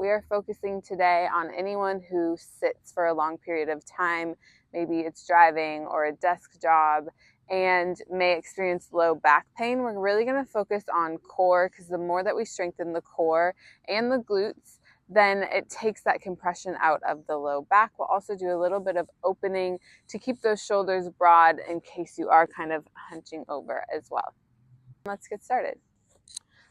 We are focusing today on anyone who sits for a long period of time. Maybe it's driving or a desk job and may experience low back pain. We're really going to focus on core, because the more that we strengthen the core and the glutes, then it takes that compression out of the low back. We'll also do a little bit of opening to keep those shoulders broad in case you are kind of hunching over as well. Let's get started.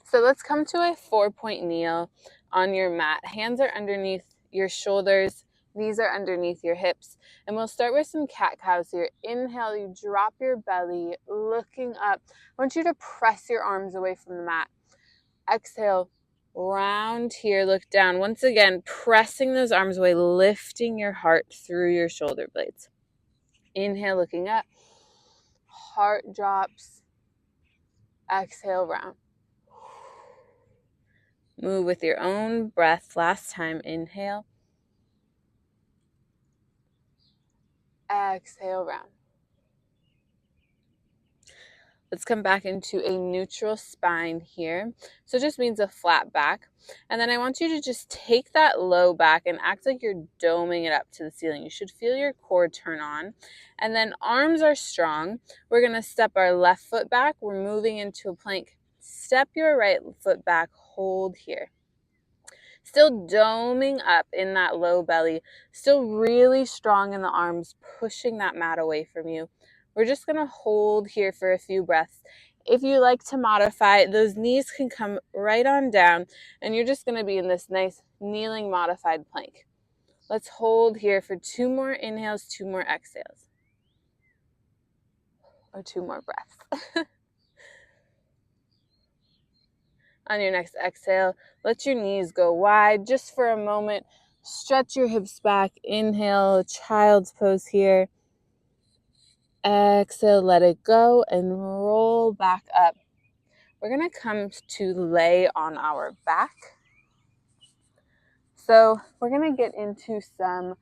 So let's come to a 4-point kneel on your mat. Hands are underneath your shoulders, knees are underneath your hips, and we'll start with some cat-cows here. Inhale, you drop your belly, looking up. I want you to press your arms away from the mat. Exhale, round here, look down. Once again, pressing those arms away, lifting your heart through your shoulder blades. Inhale, looking up. Heart drops. Exhale, round. Move with your own breath. Last time, inhale. Exhale, round. Let's come back into a neutral spine here. So it just means a flat back. And then I want you to just take that low back and act like you're doming it up to the ceiling. You should feel your core turn on. And then arms are strong. We're going to step our left foot back. We're moving into a plank. Step your right foot back. Hold here. Still doming up in that low belly. Still really strong in the arms, pushing that mat away from you. We're just going to hold here for a few breaths. If you like to modify, those knees can come right on down, and you're just going to be in this nice kneeling modified plank. Let's hold here for 2 more inhales, 2 more exhales, or 2 more breaths. On your next exhale, let your knees go wide just for a moment. Stretch your hips back. Inhale, child's pose here. Exhale, let it go and roll back up. We're going to come to lay on our back. So we're going to get into some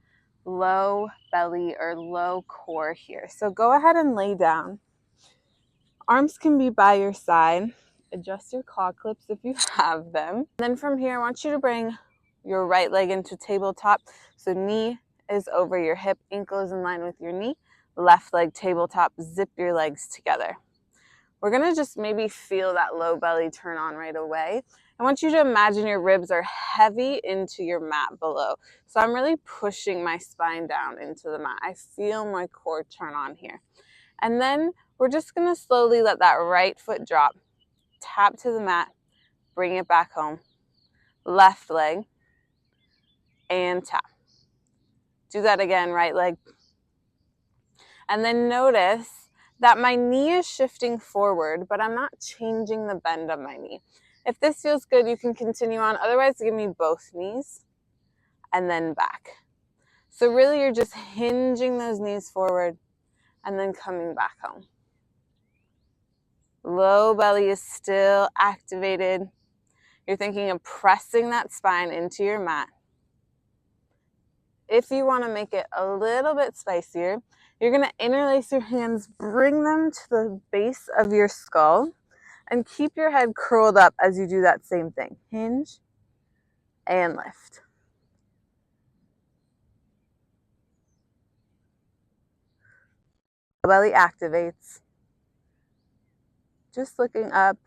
low belly or low core here. So go ahead and lay down. Arms can be by your side. Adjust your claw clips if you have them. Then from here, I want you to bring your right leg into tabletop. So knee is over your hip, ankle is in line with your knee. Left leg tabletop, zip your legs together. We're going to just maybe feel that low belly turn on right away. I want you to imagine your ribs are heavy into your mat below. So I'm really pushing my spine down into the mat. I feel my core turn on here. And then we're just going to slowly let that right foot drop. Tap to the mat, bring it back home. Left leg, and tap. Do that again, right leg. And then notice that my knee is shifting forward, but I'm not changing the bend of my knee. If this feels good, you can continue on. Otherwise, give me both knees and then back. So really, you're just hinging those knees forward and then coming back home. Low belly is still activated. You're thinking of pressing that spine into your mat. If you want to make it a little bit spicier, you're going to interlace your hands, bring them to the base of your skull, and keep your head curled up as you do that same thing. Hinge and lift. The belly activates. Just looking up,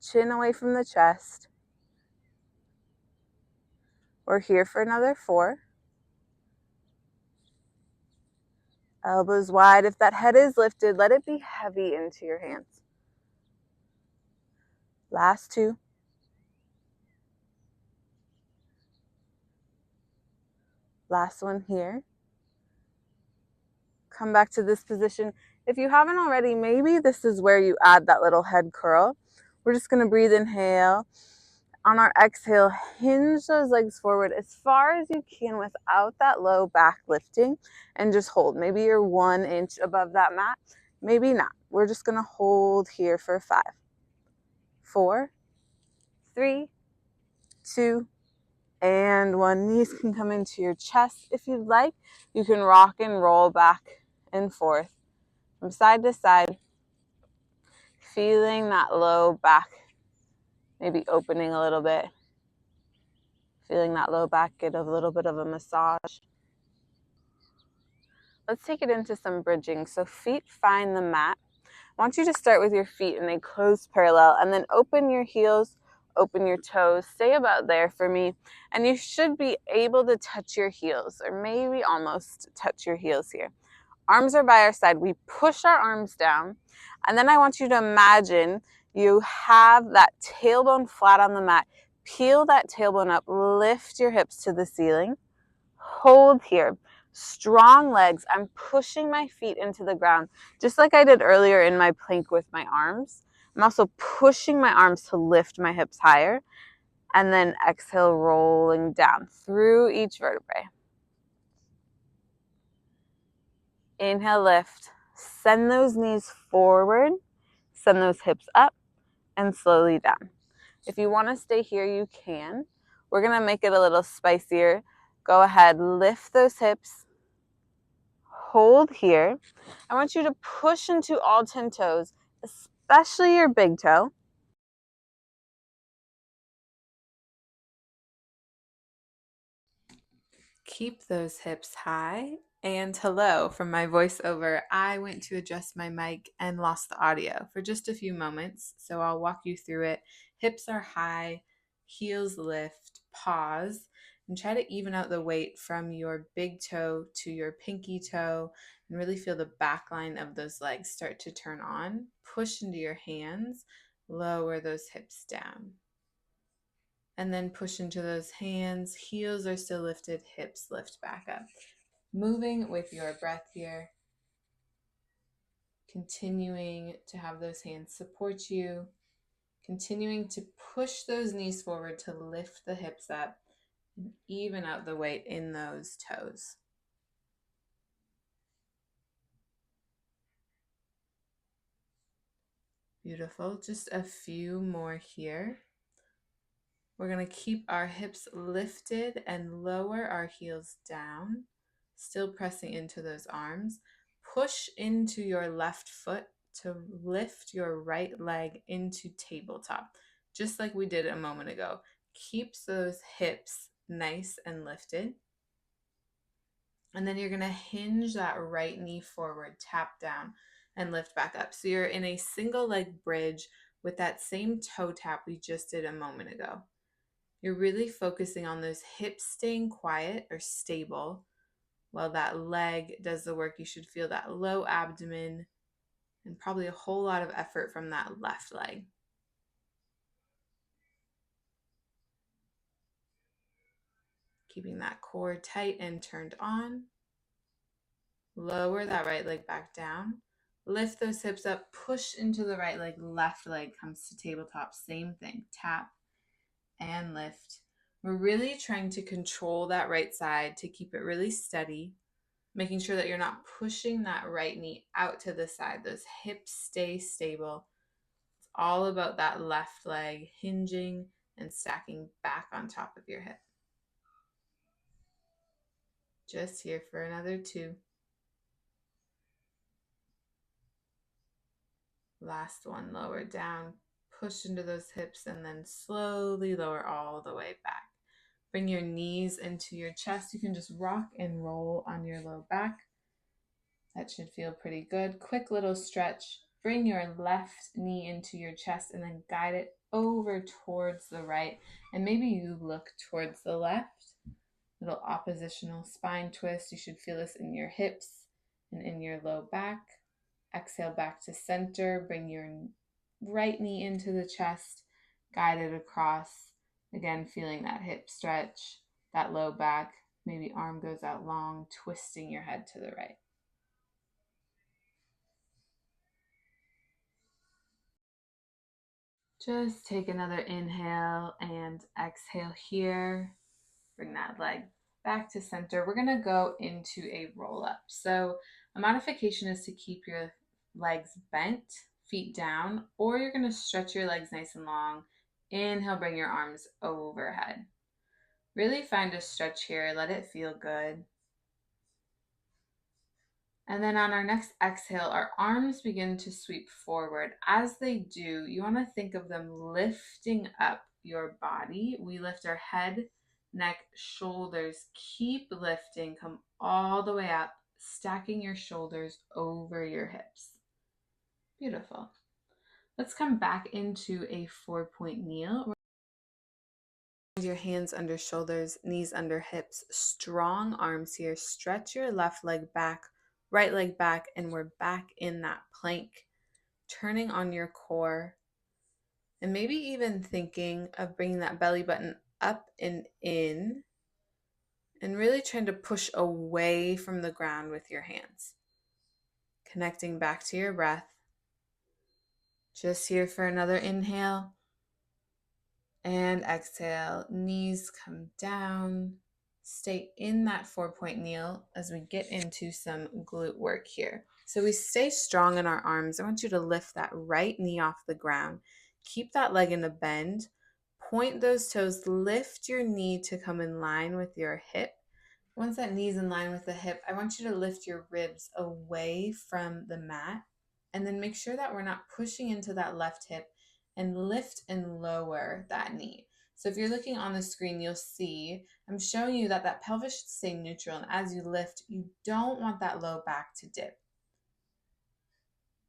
chin away from the chest. We're here for another 4. Elbows wide. If that head is lifted, let it be heavy into your hands. Last 2. Last one here. Come back to this position. If you haven't already, maybe this is where you add that little head curl. We're just going to breathe, inhale. On our exhale, hinge those legs forward as far as you can without that low back lifting, and just hold. Maybe you're 1 inch above that mat, maybe not. We're just going to hold here for 5, 4, 3, 2, and 1. Knees can come into your chest. If you'd like, you can rock and roll back and forth from side to side, feeling that low back maybe opening a little bit, Feeling that low back get a little bit of a massage. Let's take it into some bridging. So feet find the mat. I want you to start with your feet in a closed parallel and then open your heels, open your toes. Stay about there for me. And you should be able to touch your heels, or maybe almost touch your heels here. Arms are by our side. We push our arms down. And then I want you to imagine you have that tailbone flat on the mat. Peel that tailbone up. Lift your hips to the ceiling. Hold here. Strong legs. I'm pushing my feet into the ground, just like I did earlier in my plank with my arms. I'm also pushing my arms to lift my hips higher. And then exhale, rolling down through each vertebrae. Inhale, lift. Send those knees forward. Send those hips up and slowly down. If you want to stay here, you can. We're going to make it a little spicier. Go ahead, lift those hips. Hold here. I want you to push into all 10 toes, especially your big toe. Keep those hips high. And hello from my voiceover. I went to adjust my mic and lost the audio for just a few moments, so I'll walk you through it. Hips are high, heels lift, pause, and try to even out the weight from your big toe to your pinky toe and really feel the back line of those legs start to turn on. Push into your hands, lower those hips down. And then push into those hands. Heels are still lifted, hips lift back up. Moving with your breath here. Continuing to have those hands support you. Continuing to push those knees forward to lift the hips up and even out the weight in those toes. Beautiful. Just a few more here. We're going to keep our hips lifted and lower our heels down, still pressing into those arms. Push into your left foot to lift your right leg into tabletop, just like we did a moment ago. Keeps those hips nice and lifted. And then you're going to hinge that right knee forward, tap down, and lift back up. So you're in a single leg bridge with that same toe tap we just did a moment ago. You're really focusing on those hips staying quiet or stable while that leg does the work. You should feel that low abdomen and probably a whole lot of effort from that left leg. Keeping that core tight and turned on. Lower that right leg back down. Lift those hips up, push into the right leg, left leg comes to tabletop. Same thing, tap and lift. We're really trying to control that right side to keep it really steady, making sure that you're not pushing that right knee out to the side. Those hips stay stable. It's all about that left leg hinging and stacking back on top of your hip. Just here for another 2. Last one, lower down, push into those hips, and then slowly lower all the way back. Bring your knees into your chest. You can just rock and roll on your low back. That should feel pretty good. Quick little stretch. Bring your left knee into your chest and then guide it over towards the right. And maybe you look towards the left. Little oppositional spine twist. You should feel this in your hips and in your low back. Exhale back to center. Bring your right knee into the chest. Guide it across. Again, feeling that hip stretch, that low back. Maybe arm goes out long, twisting your head to the right. Just take another inhale and exhale here. Bring that leg back to center. We're going to go into a roll up. So a modification is to keep your legs bent, feet down, or you're going to stretch your legs nice and long. Inhale, bring your arms overhead. Really find a stretch here. Let it feel good. And then on our next exhale, our arms begin to sweep forward. As they do, you want to think of them lifting up your body. We lift our head neck, shoulders. Keep lifting. Come all the way up, stacking your shoulders over your hips. Beautiful. Let's come back into a 4-point kneel. Your hands under shoulders, knees under hips, strong arms here. Stretch your left leg back, right leg back, and we're back in that plank, turning on your core. And maybe even thinking of bringing that belly button up and in, and really trying to push away from the ground with your hands. Connecting back to your breath. Just here for another inhale. And exhale, knees come down. Stay in that 4-point kneel as we get into some glute work here. So we stay strong in our arms. I want you to lift that right knee off the ground. Keep that leg in a bend. Point those toes. Lift your knee to come in line with your hip. Once that knee's in line with the hip, I want you to lift your ribs away from the mat. And then make sure that we're not pushing into that left hip, and lift and lower that knee. So if you're looking on the screen, you'll see I'm showing you that that pelvis should stay neutral. And as you lift, you don't want that low back to dip.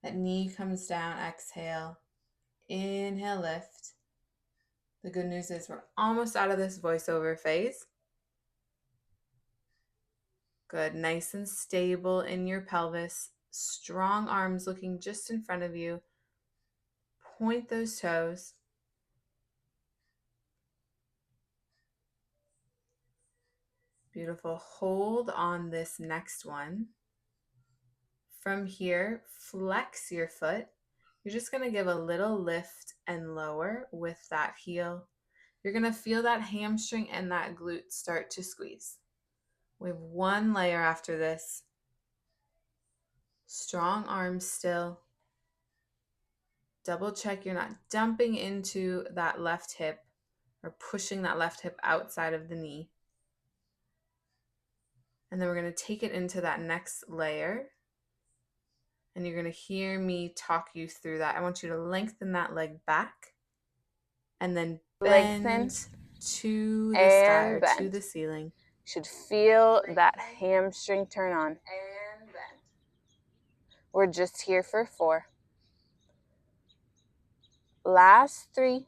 That knee comes down, exhale, inhale, lift. The good news is we're almost out of this voiceover phase. Good, nice and stable in your pelvis. Strong arms looking just in front of you. Point those toes. Beautiful. Hold on this next one. From here, flex your foot. You're just going to give a little lift and lower with that heel. You're going to feel that hamstring and that glute start to squeeze. We have one layer after this. Strong arms still. Double check you're not dumping into that left hip or pushing that left hip outside of the knee. And then we're going to take it into that next layer. And you're going to hear me talk you through that. I want you to lengthen that leg back and then bend to the sky or to the ceiling. You should feel that hamstring turn on. And bend. We're just here for 4. Last 3,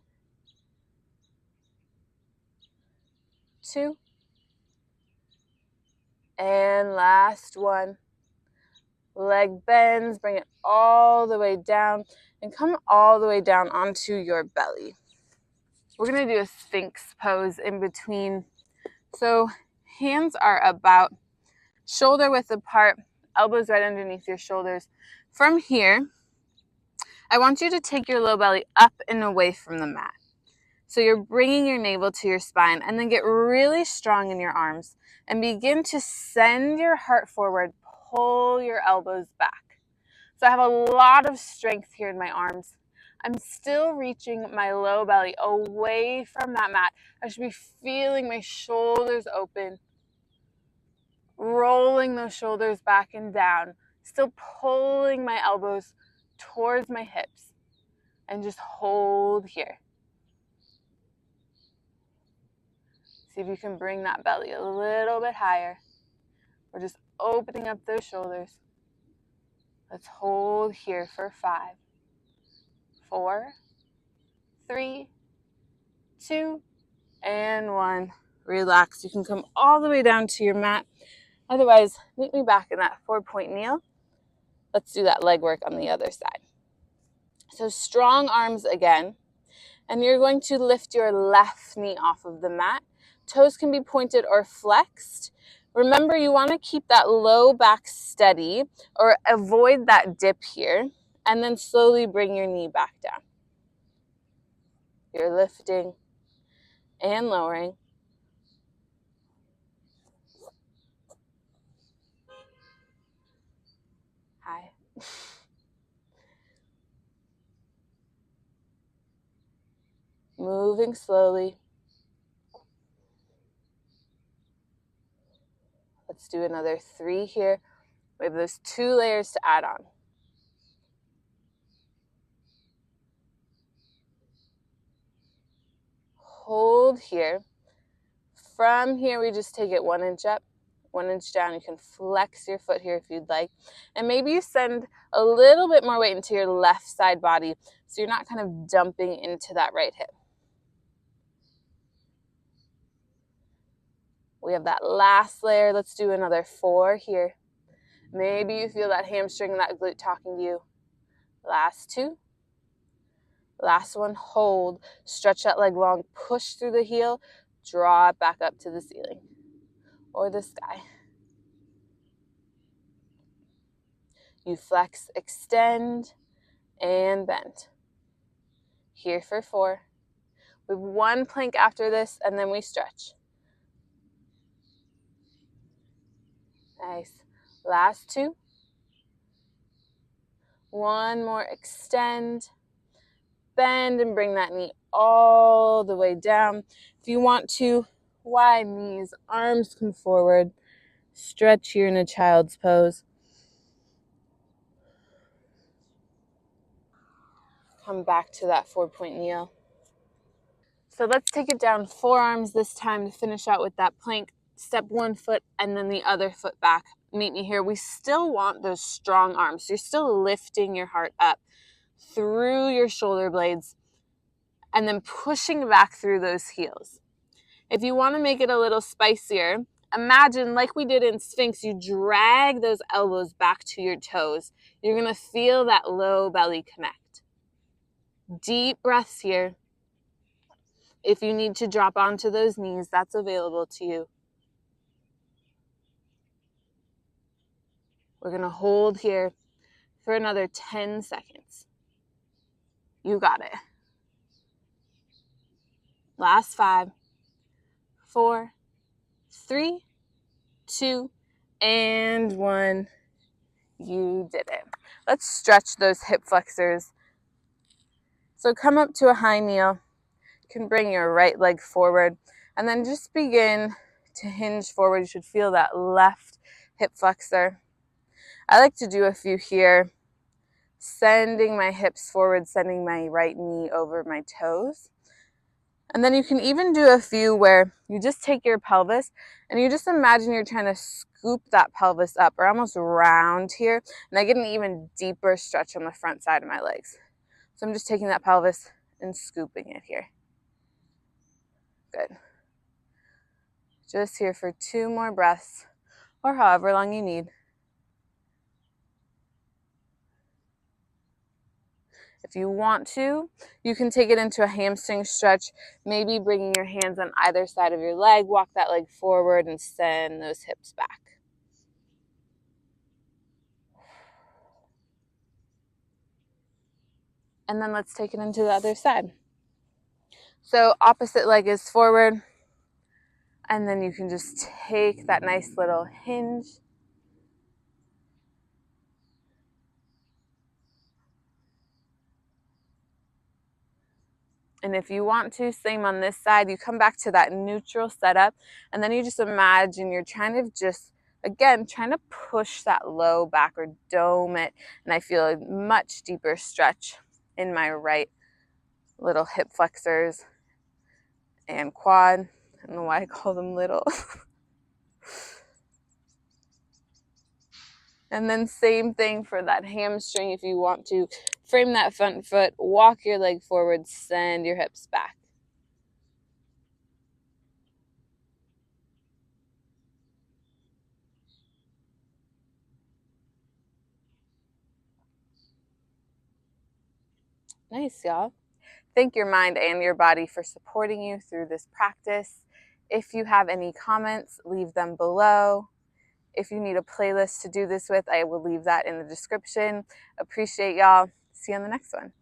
2, and last 1. Leg bends, bring it all the way down, and come all the way down onto your belly. We're going to do a Sphinx pose in between. So hands are about shoulder width apart, elbows right underneath your shoulders. From here, I want you to take your low belly up and away from the mat. So you're bringing your navel to your spine, and then get really strong in your arms and begin to send your heart forward, pull your elbows back. So I have a lot of strength here in my arms. I'm still reaching my low belly away from that mat. I should be feeling my shoulders open, rolling those shoulders back and down, still pulling my elbows towards my hips, and just hold here. See if you can bring that belly a little bit higher. We're just opening up those shoulders. Let's hold here for 5, 4, 3, 2, and 1. Relax. You can come all the way down to your mat. Otherwise, meet me back in that 4-point kneel. Let's do that leg work on the other side. So strong arms again. And you're going to lift your left knee off of the mat. Toes can be pointed or flexed. Remember, you want to keep that low back steady or avoid that dip here. And then slowly bring your knee back down. You're lifting and lowering. Hi. Moving slowly. Let's do another 3 here. We have those 2 layers to add on. Hold here. From here, we just take it 1 inch up, 1 inch down. You can flex your foot here if you'd like. And maybe you send a little bit more weight into your left side body so you're not kind of dumping into that right hip. We have that last layer. Let's do another 4 here. Maybe you feel that hamstring and that glute talking to you. Last 2. Last one, hold. Stretch that leg long, push through the heel, draw it back up to the ceiling or the sky. You flex, extend, and bend. Here for 4. We have 1 plank after this, and then we stretch. Nice. Last 2. 1 more, extend, bend, and bring that knee all the way down. If you want to, wide knees, arms come forward. Stretch here in a child's pose. Come back to that 4-point kneel. So let's take it down, forearms this time to finish out with that plank. Step 1 foot and then the other foot back. Meet me here. We still want those strong arms. So you're still lifting your heart up through your shoulder blades and then pushing back through those heels. If you want to make it a little spicier, imagine like we did in Sphinx, you drag those elbows back to your toes. You're going to feel that low belly connect. Deep breaths here. If you need to drop onto those knees, that's available to you. We're going to hold here for another 10 seconds. You got it. Last 5, 4, 3, 2, and 1. You did it. Let's stretch those hip flexors. So come up to a high kneel. You can bring your right leg forward and then just begin to hinge forward. You should feel that left hip flexor. I like to do a few here, sending my hips forward, sending my right knee over my toes. And then you can even do a few where you just take your pelvis and you just imagine you're trying to scoop that pelvis up or almost round here. And I get an even deeper stretch on the front side of my legs. So I'm just taking that pelvis and scooping it here. Good. Just here for 2 more breaths or however long you need. If you want to, you can take it into a hamstring stretch, maybe bringing your hands on either side of your leg, walk that leg forward and send those hips back. And then let's take it into the other side. So opposite leg is forward, and then you can just take that nice little hinge. And if you want to, same on this side, you come back to that neutral setup, and then you just imagine you're trying to just, again, trying to push that low back or dome it. And I feel a much deeper stretch in my right little hip flexors and quad. I don't know why I call them little. And then same thing for that hamstring. If you want to frame that front foot, walk your leg forward, send your hips back. Nice, y'all. Thank your mind and your body for supporting you through this practice. If you have any comments, leave them below. If you need a playlist to do this with, I will leave that in the description. Appreciate y'all. See you on the next one.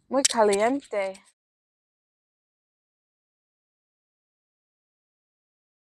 Muy caliente.